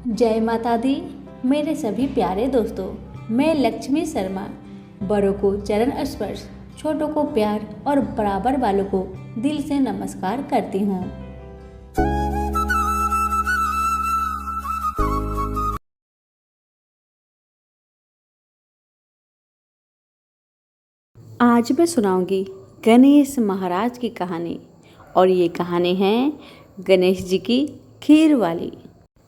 जय माता दी। मेरे सभी प्यारे दोस्तों, मैं लक्ष्मी शर्मा बड़ों को चरण स्पर्श, छोटों को प्यार और बराबर वालों को दिल से नमस्कार करती हूँ। आज मैं सुनाऊंगी गणेश महाराज की कहानी और ये कहानी है गणेश जी की खीर वाली।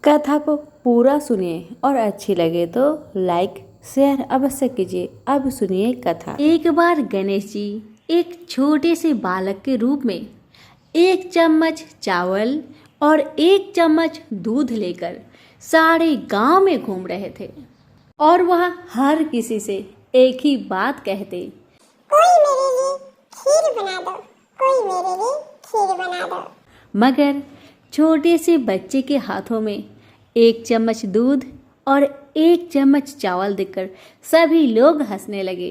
कथा को पूरा सुनिए और अच्छी लगे तो लाइक शेयर अवश्य कीजिए। अब सुनिए कथा। एक बार गणेश जी एक छोटे से बालक के रूप में 1 चम्मच चावल और 1 चम्मच दूध लेकर सारे गांव में घूम रहे थे और वह हर किसी से एक ही बात कहते, कोई मेरे लिए खीर बना दो, कोई मेरे लिए खीर बना दो। मगर छोटे से बच्चे के हाथों में 1 चम्मच दूध और 1 चम्मच चावल देखकर सभी लोग हंसने लगे।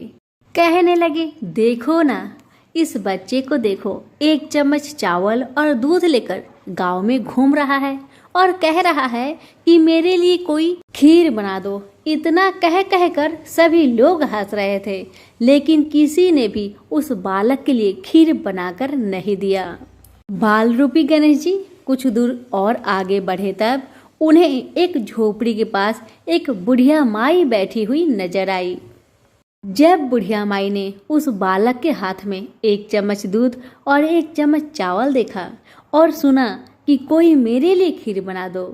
कहने लगे, देखो ना, इस बच्चे को देखो, 1 चम्मच चावल और दूध लेकर गांव में घूम रहा है और कह रहा है कि मेरे लिए कोई खीर बना दो। इतना कह कह कर सभी लोग हंस रहे थे, लेकिन किसी ने भी उस बालक के लिए खीर बनाकर नहीं दिया। बाल रूपी गणेश जी कुछ दूर और आगे बढ़े तब उन्हें एक झोपड़ी के पास एक बुढ़िया माई बैठी हुई नजर आई। जब बुढ़िया माई ने उस बालक के हाथ में 1 चम्मच दूध और 1 चम्मच चावल देखा और सुना कि कोई मेरे लिए खीर बना दो,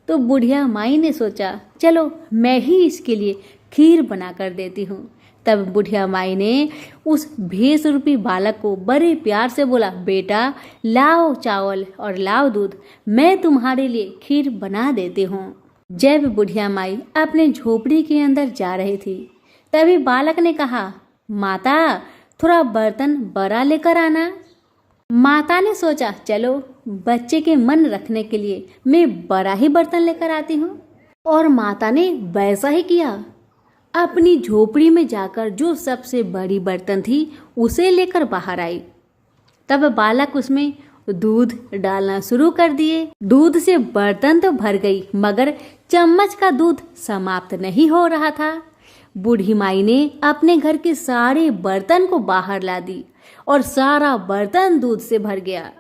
तो बुढ़िया माई ने सोचा, चलो मैं ही इसके लिए खीर बना कर देती हूँ। तब बुढ़िया माई ने उस भेष रूपी बालक को बड़े प्यार से बोला, बेटा लाओ चावल और लाओ दूध, मैं तुम्हारे लिए खीर बना देती हूँ। जब बुढ़िया माई अपने झोपड़ी के अंदर जा रही थी, तभी बालक ने कहा, माता थोड़ा बर्तन बड़ा लेकर आना। माता ने सोचा, चलो बच्चे के मन रखने के लिए मैं बड़ा ही बर्तन लेकर आती हूँ। और माता ने वैसा ही किया। अपनी झोपड़ी में जाकर जो सबसे बड़ी बर्तन थी उसे लेकर बाहर आई। तब बालक उसमें दूध डालना शुरू कर दिए। दूध से बर्तन तो भर गई, मगर चम्मच का दूध समाप्त नहीं हो रहा था। बूढ़ी माई ने अपने घर के सारे बर्तन को बाहर ला दी और सारा बर्तन दूध से भर गया।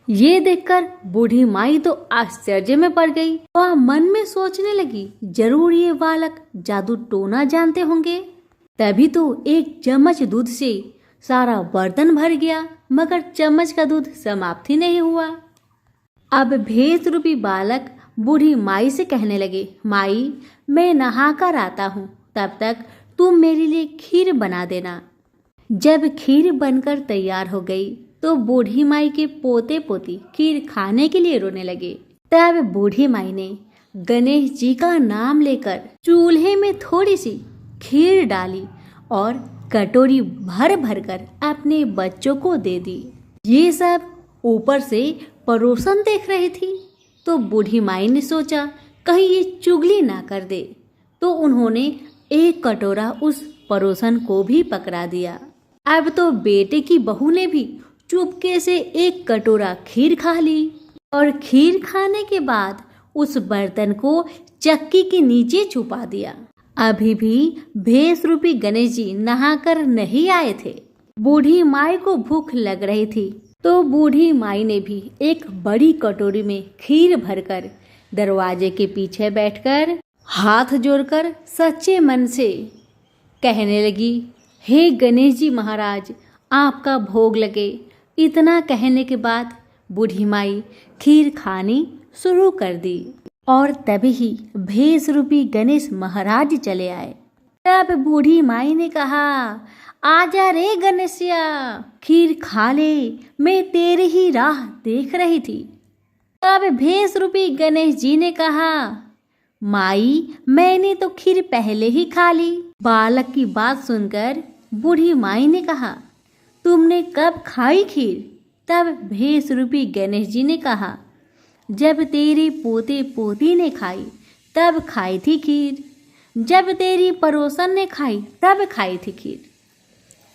ये देखकर बूढ़ी माई तो आश्चर्य में पड़ गई। वह मन में सोचने लगी, जरूर ये बालक जादू टोना जानते होंगे, तभी तो 1 चम्मच दूध से सारा बर्तन भर गया, मगर चम्मच का दूध समाप्त ही नहीं हुआ। अब भेष रूपी बालक बूढ़ी माई से कहने लगे, माई मैं नहा कर आता हूँ, तब तक तुम मेरे लिए खीर बना देना। जब खीर बनकर तैयार हो गई तो बूढ़ी माई के पोते पोती खीर खाने के लिए रोने लगे। तब बूढ़ी माई ने गणेश जी का नाम लेकर चूल्हे में थोड़ी सी खीर डाली और कटोरी भर भर कर अपने बच्चों को दे दी। ये सब ऊपर से पड़ोसन देख रही थी, तो बूढ़ी माई ने सोचा कहीं ये चुगली ना कर दे, तो उन्होंने 1 कटोरा उस पड़ोसन को भी पकड़ा दिया। अब तो बेटे की बहू ने भी चुपके से 1 कटोरा खीर खा ली और खीर खाने के बाद उस बर्तन को चक्की के नीचे छुपा दिया। अभी भी भेष रूपी गणेश जी नहाकर नहीं आए थे। बूढ़ी माई को भूख लग रही थी, तो बूढ़ी माई ने भी एक बड़ी कटोरी में खीर भरकर दरवाजे के पीछे बैठकर हाथ जोड़कर सच्चे मन से कहने लगी, हे गणेश जी महाराज, आपका भोग लगे। इतना कहने के बाद बूढ़ी माई खीर खानी शुरू कर दी और तभी ही भेष रूपी गणेश महाराज चले आए। तब बूढ़ी माई ने कहा, आजा रे गणेशिया, खीर खा ले, मैं तेरी ही राह देख रही थी। तब भेष रूपी गणेश जी ने कहा, माई मैंने तो खीर पहले ही खा ली। बालक की बात सुनकर बूढ़ी माई ने कहा, तुमने कब खाई खीर? तब भेष रूपी गणेश जी ने कहा, जब तेरे पोते पोती ने खाई तब खाई थी खीर, जब तेरी पड़ोसन ने खाई तब खाई थी खीर,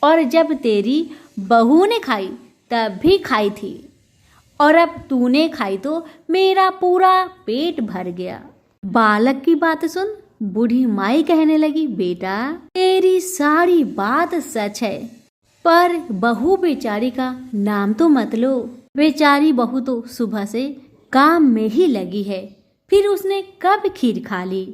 और जब तेरी बहू ने खाई तब भी खाई थी, और अब तूने खाई तो मेरा पूरा पेट भर गया। बालक की बात सुन बूढ़ी माई कहने लगी, बेटा तेरी सारी बात सच है, पर बहू बेचारी का नाम तो मत लो। बेचारी बहू तो सुबह से काम में ही लगी है, फिर उसने कब खीर खा ली।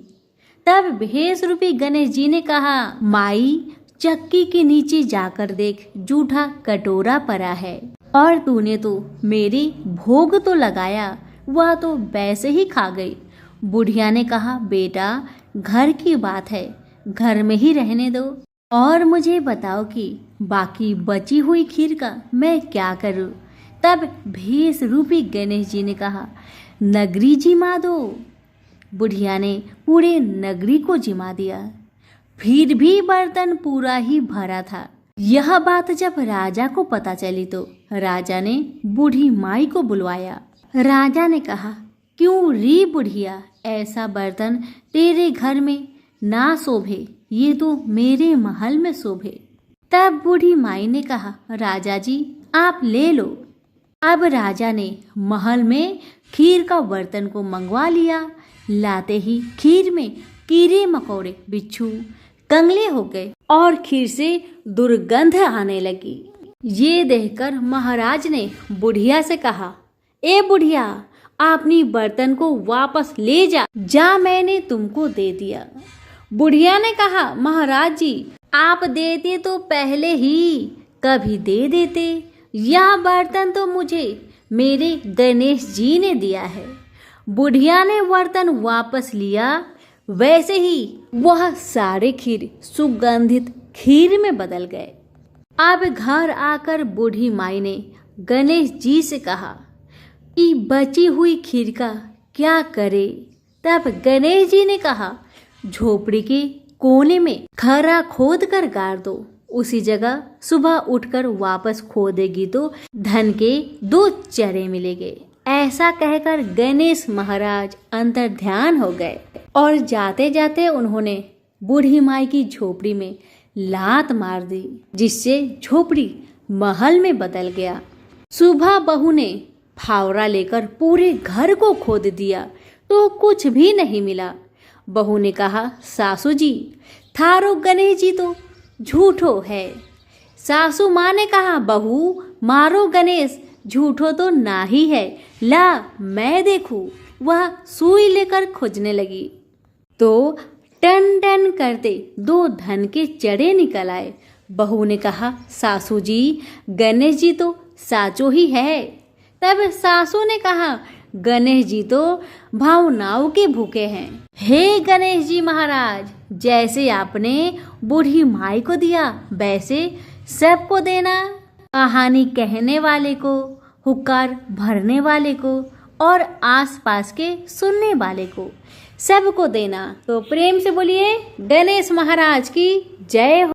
तब भेष रूपी गणेश जी ने कहा, माई चक्की के नीचे जाकर देख, जूठा कटोरा पड़ा है और तूने तो मेरी भोग तो लगाया, वह तो वैसे ही खा गई। बुढ़िया ने कहा, बेटा घर की बात है, घर में ही रहने दो और मुझे बताओ कि बाकी बची हुई खीर का मैं क्या करूं। तब भेष रूपी गणेश जी ने कहा, नगरी जिमा दो। बुढ़िया ने पूरे नगरी को जिमा दिया, फिर भी बर्तन पूरा ही भरा था। यह बात जब राजा को पता चली तो राजा ने बूढ़ी माई को बुलवाया। राजा ने कहा, क्यों री बुढ़िया, ऐसा बर्तन तेरे घर में ना शोभे, ये तो मेरे महल में शोभे। तब बूढ़ी माई ने कहा, राजा जी आप ले लो। अब राजा ने महल में खीर का बर्तन को मंगवा लिया। लाते ही खीर में कीड़े मकोड़े, बिच्छू, कंगले हो गए और खीर से दुर्गंध आने लगी। ये देखकर महाराज ने बुढ़िया से कहा, ए बुढ़िया, अपनी बर्तन को वापस ले जा मैंने तुमको दे दिया। बुढ़िया ने कहा, महाराज जी आप देते तो पहले ही कभी दे देते, यह बर्तन तो मुझे मेरे गणेश जी ने दिया है। बुढ़िया ने बर्तन वापस लिया, वैसे ही वह सारे खीर सुगंधित खीर में बदल गए। अब घर आकर बूढ़ी माई ने गणेश जी से कहा कि बची हुई खीर का क्या करे। तब गणेश जी ने कहा, झोपड़ी के कोने में खरा खोद कर गाड़ दो, उसी जगह सुबह उठकर वापस खोदेगी तो धन के 2 चरे मिलेंगे। ऐसा कहकर गणेश महाराज अंतर ध्यान हो गए और जाते जाते उन्होंने बूढ़ी माई की झोपड़ी में लात मार दी, जिससे झोपड़ी महल में बदल गया। सुबह बहू ने फावड़ा लेकर पूरे घर को खोद दिया तो कुछ भी नहीं मिला। बहू ने कहा, सासू जी थारो गणेश जी तो झूठो है। सासू माँ ने कहा, बहू मारो गणेश झूठो तो ना ही है, ला मैं देखूं। वह सुई लेकर खोजने लगी तो टन टन करते 2 धन के चढ़े निकल आए। बहू ने कहा, सासू जी गणेश जी तो साचो ही है। तब सासू ने कहा, गणेश जी तो भावनाओं के भूखे हैं। हे गणेश जी महाराज, जैसे आपने बूढ़ी माई को दिया वैसे सबको देना। कहानी कहने वाले को, हुक्कार भरने वाले को और आसपास के सुनने वाले को सबको देना। तो प्रेम से बोलिए गणेश महाराज की जय हो।